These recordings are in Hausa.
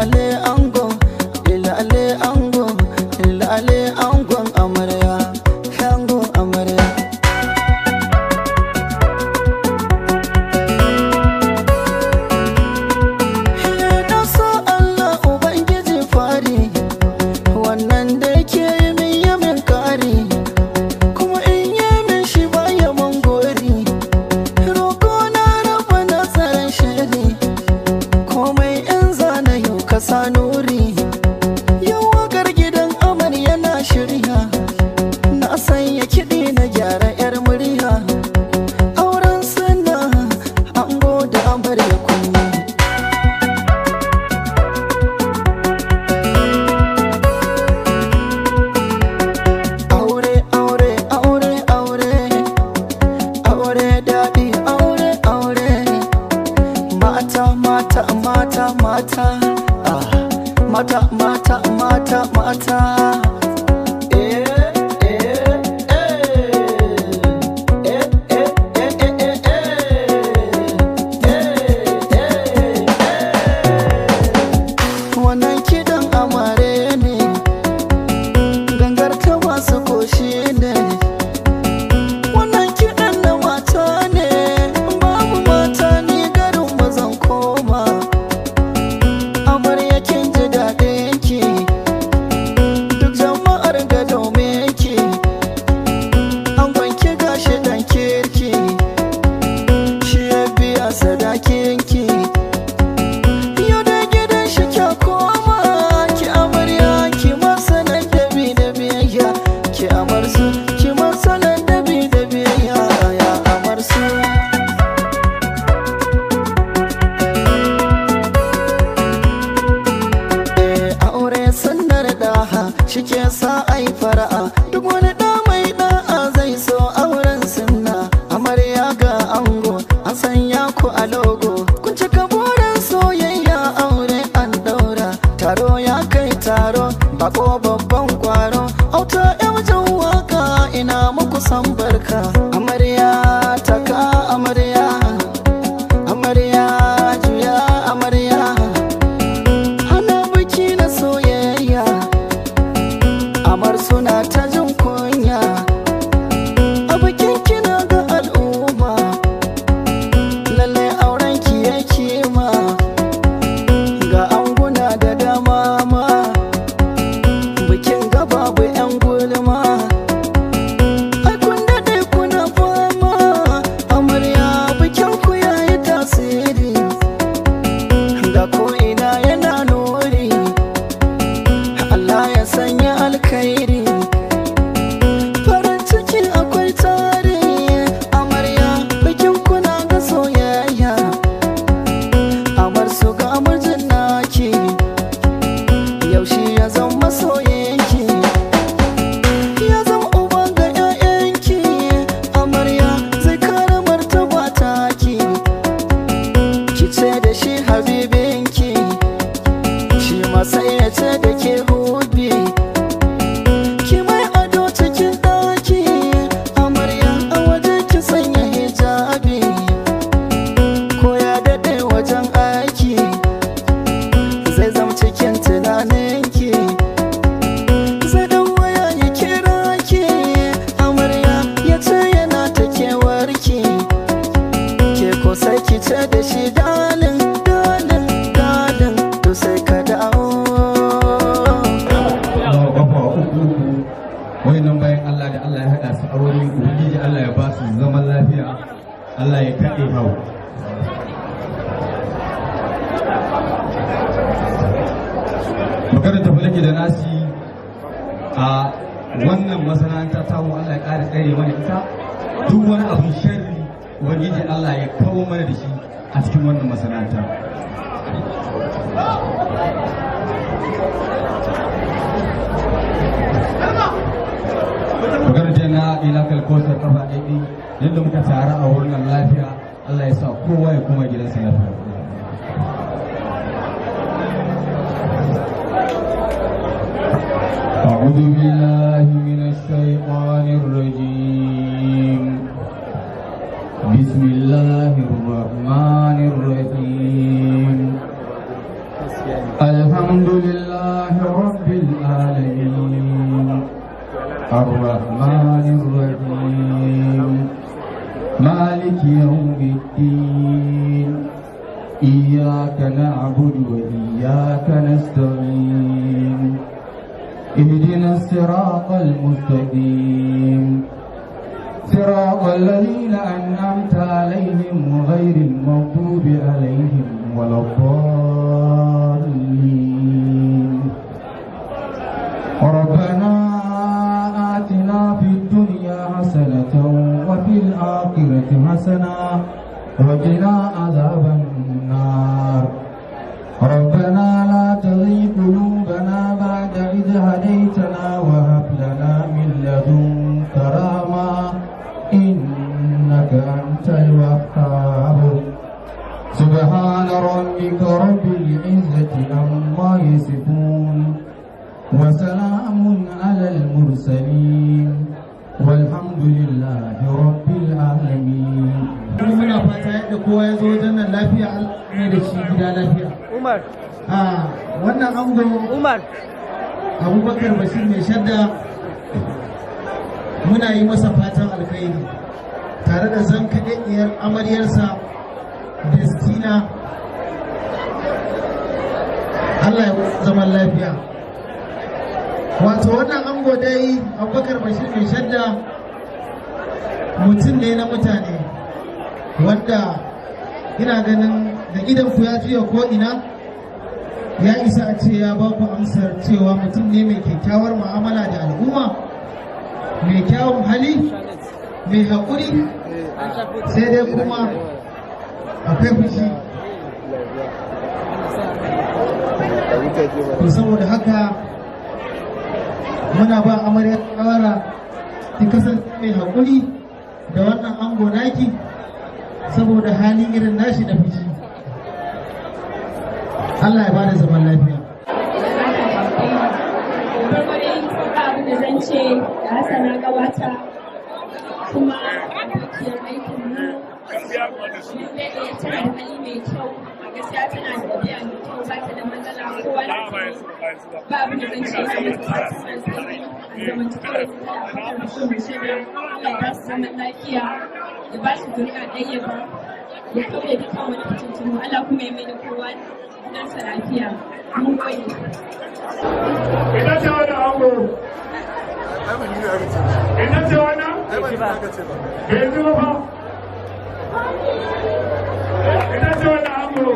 lilale angon, lilale angon, lilale angon amarya, angon amarya. Na so Allah Ubangiji fari, wannan da yake yi min yamin kari, kuma in yi min shi baya mangori. Roƙo na raba nasarar shari, komai in zana yau ka sa nuri. Yau wakar gidan amarya na shirya, na sanya kiɗi na gyara 'yar murya. Auren suna ango da amarya kunya. Aure, aure, aure, aure, aure daɗi, aure, aure. Mata, mata, mata, mata, ah. Mata, mata, mata, mata. Eh, eh, eh. Eh, eh, eh, eh, eh, eh. Eh, eh. Wannan kiɗan amare ne, gangar ta masu koshi ne. Wannan kiɗan na mata ne, babu mata ni garin mu zan koma. Amarya kin ji daɗin ki, duk jama'ar ga domin ki. Angon ki gashi ɗan kirki, shi ya biya sadakin ki. Yau da gidan shi kya koma, ki amarya ki masa ladabi da biyayya. Ki amarsu, ki masa ladabi da biyayya, ya amarsu. Aure sunnar daha shi ke sa ai fara'a, duk wani ɗa mai ɗa'a zai so auren sunna. Amarya ga ango an sanya ku a logo, kun cika burin soyayya aure an daura. Taro ya kai taro, bako babban kwaro, auta yan waka ina muku san barka. Amarya taka amarya, amarya juya amarya. Hana biki na soyayya, amar suna ta jin kunya. A bikin kina ga al'umma, lallai auren ki ya kima. Ga anguna da dama ma, bikin ga babu 'yan gulma. Ai kun daɗe kuna fama, amarya bikin ku yayi tasiri. Ga ko'ina yana nuri, Allah ya sanya alkhairi. Farin ciki akwai tare, amarya bikin kuna ga soyayya. Amar su ga mijin naki, yaushe ya zama masoyinki. Ya zama uba ga 'ya'yanki, amarya zai kare martaba taki. Ki ce da shi habibinki, shi ma sai ya ce da ke hubi. Ki mai ado cikin ɗaki, amarya a waje ki sanya hijabi. Ko ya daɗe wajen aiki, zai zama cikin tunaninki. Zai ɗan waya ya kira ki, amarya ya ce yana ta kewarki. Ke ko sai ki ce da shi dalin, dalin, dalin, to sai ka dawo. Kafa uku wayannan bayan Allah da Allah ya haɗa su aure, ubangiji Allah ya ba su zaman lafiya, Allah ya kaɗe hau. Maganar tafi da nasi a wannan masana'anta ta mu, Allah ya ƙara tsare mana ita. Duk wani abin sharri ubangiji Allah ya kawo mana da shi a cikin wannan masana'anta. Maganar jana ila kalkosar kafa ɗaiɗi, yadda muka tara a wurin lafiya, Allah ya sa kowa ya koma gidansa lafiya. أعوذ بالله من الشيطان الرجيم. بسم الله الرحمن الرحيم. الحمد لله رب العالمين الرحمن الرحيم مالك يوم الدين إياك نعبد وإياك نستعين اهدنا الصراط المستقيم صراط الذين أنعمت عليهم غير المغضوب عليهم ولا الضالين ربنا آتنا في الدنيا حسنة وفي الآخرة حسنة وقنا عذاب النار ربنا لا تزغ قلوبنا بعد إذ هديتنا وهب لنا من لدنك رحمة إنك أنت الوهاب سبحان ربك رب العزة عما يصفون وسلام على المرسلين والحمد لله رب العالمين. muna fata yadda kowa ya zo wajen nan lafiya ne da shi gida lafiya. Umar. Wannan ango Umar. Abubakar Bashir mai shadda muna yi masa fatan alkhairi tare da zankaɗaɗɗiyar amaryarsa Destina. Allah ya zaman lafiya. Wato wannan ango dai Abubakar Bashir mai shadda mutum ne na mutane wanda ina ganin da idan ku ya juya ko ina ya isa a ce ya ba ku amsar cewa mutum ne mai kyakkyawar mu'amala da al'umma, mai kyawun hali, mai haƙuri, sai dai kuma akwai fushi. To saboda haka muna ba amarya shawara ki kasance mai haƙuri da wannan ango naki saboda halin irin nashi da fushi. Allah ya ba da zaman lafiya. Abin da zan ce da Hassana gabata kuma abokiyar aikin mu da tana da hali mai kyau, a gaskiya tana da ɗabi'a mai kyau, ba ta da matsala kowa da ba abin da zan ce da zamantakewar su da abokan da shi shida. Allah ya ba su zaman lafiya, ya ba su zuri'a ɗaya ba, ya kauye dukkan wani fitintunu. Allah kuma ya mai da kowa nasa lafiya. Mun gode. Ina ce wani ango? Ina ce wani? Bai zuwa ba? Ina ce wani ango?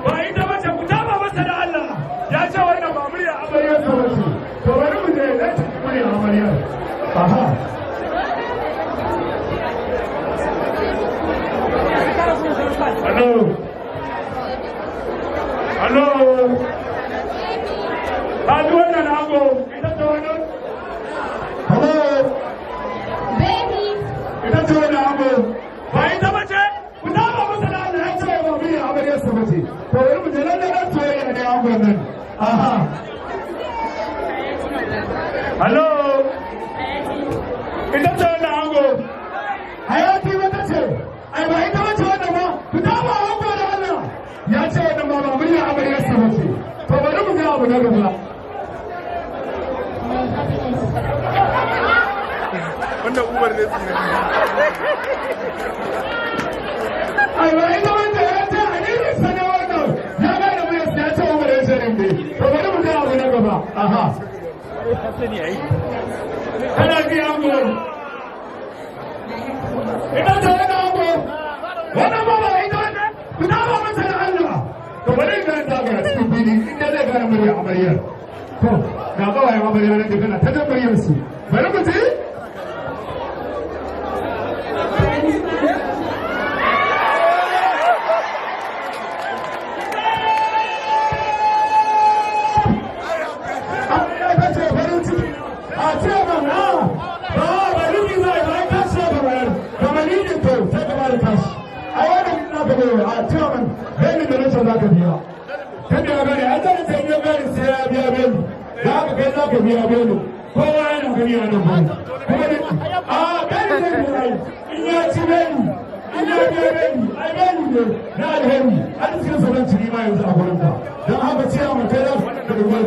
Ba ita mace ku taba masa da Allah. Ya ce wannan ba murya amaryar sa bace. To bari mu je da ta murya amaryar. Aha. Hello. Hello. Hadi wannan ango, ita ce wannan? Hello. Baby. Ita ce wannan ango. Ba ita bace? Ku taba masa da Allah. Ya ce ba murya amaryar sa bace. To bari mu je nan da nan soyayya ne angon nan. Aha. Hello. Ita ce wannan ango. Hayati wata ce. Ai ba ita bace wannan ba. Ku taba ango da Allah. Ya ce wannan ba murya amaryar sa bace. To bari mu ga abu na gaba. Wannan Umar ne tsira. Ai ba ita wanda ya ce a ne sana wannan. Ya ga da mai ya ce Umar ya ce ne. To bari mu ga abu na gaba. Aha. Kana ji ango. Ita ce wani ango. Wannan ba ita wannan. Ku dawo masa da Allah. To bari ga ta ga cikin fili inda zai gane murya amaryar. To ga kawai amaryar da kana ta jan muryar su. Bari mu ji. biya belo kowa yana gani a nan bane kuma da a bani zai biya in ya ci bani ina beni ai beni ne na alheri an cikin sauran ciki ma yanzu a gurin ka don haka ce a mutai za su da gurin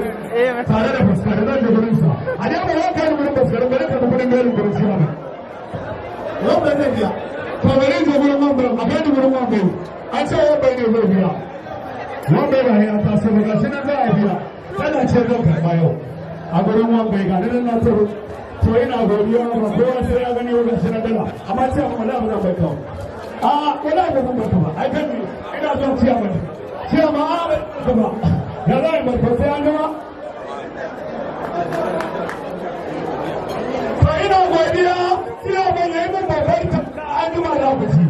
tare da fuskar nan da gurin sa a dai ba za ka yi gurin fuskar ba ka da gurin gari gurin siya ba wannan zai biya to bari je gurin mambar a kai gurin mambar an ce wambai ne zai biya wambai ba ya ta sai ga shi nan za a biya kana ce zan karɓa yau a gurin wambai ga nan na tsaro to ina godiya ba kowa sai ya gani wajen shi na dala amma ce amma wala ba zan bai kawo a wala ba zan bai kawo ai kan ina son ciya mata ciya ma a ba ya za a yi barka sai an gama to ina godiya ciya ma ya yi mun babbar an gama da ku ci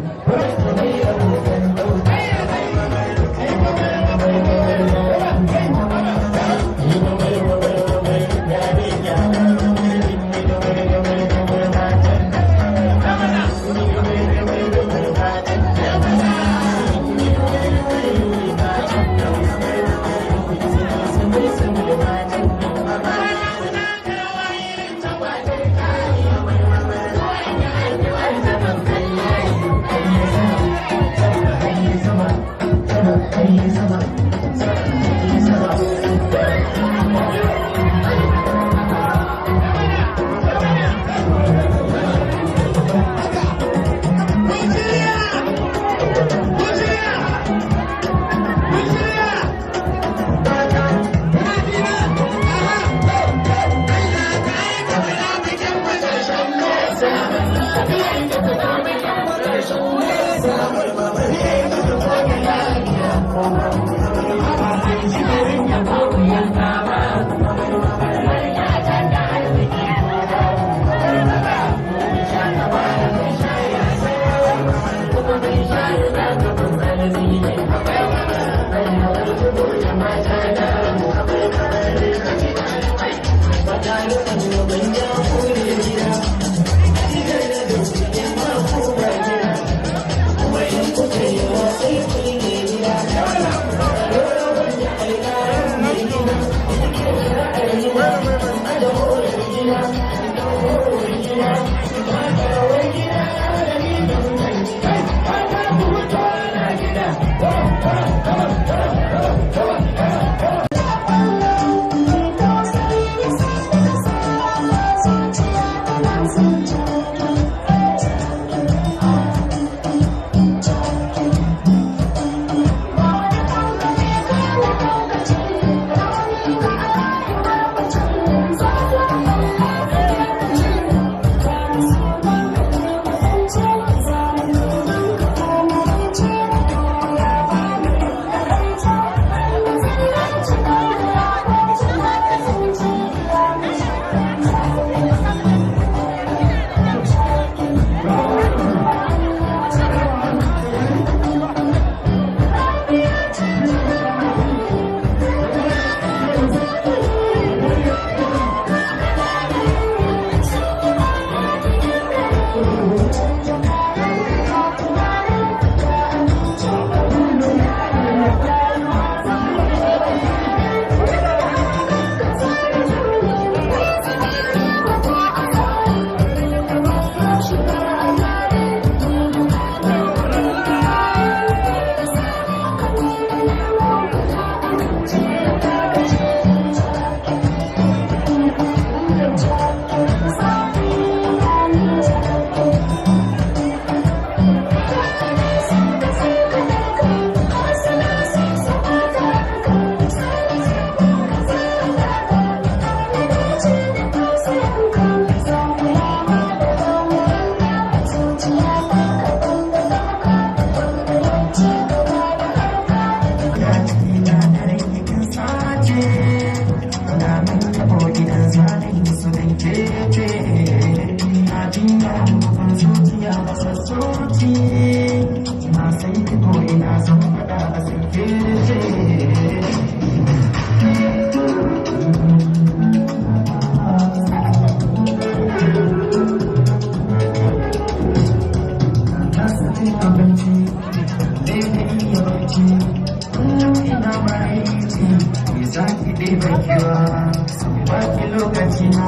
Baki lokaci na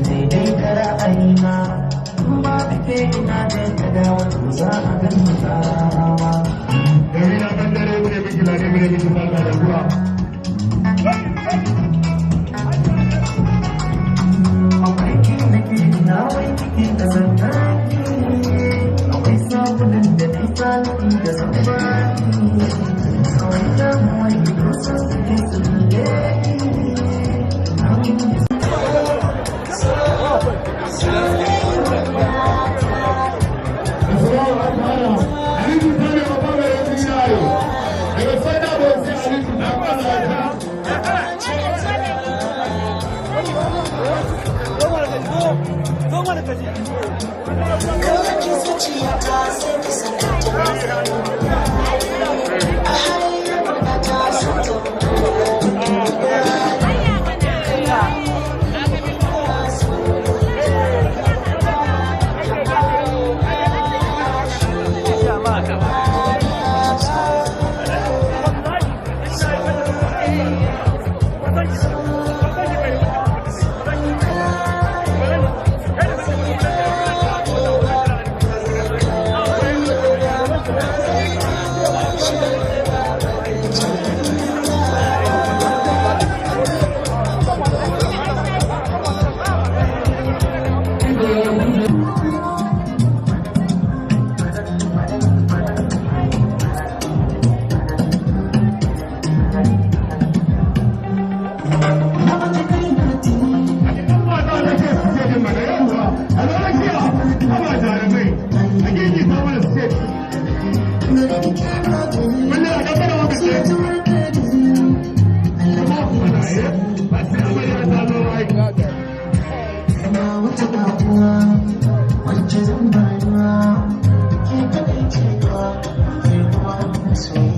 daidai da ra'ayina ba ake ina da kada wato za a gani tsawa. Gari na kan dare mune miki lade mune miki barka da zuwa. Akwai kin da ke ina wai cikin da zantaki, akwai sabunan da na yi talibi da zambaki, kawai damuwa yi kusa suke su ne. Wacce zan bayuwa ke kaɗai cewa ke kuma soyayya.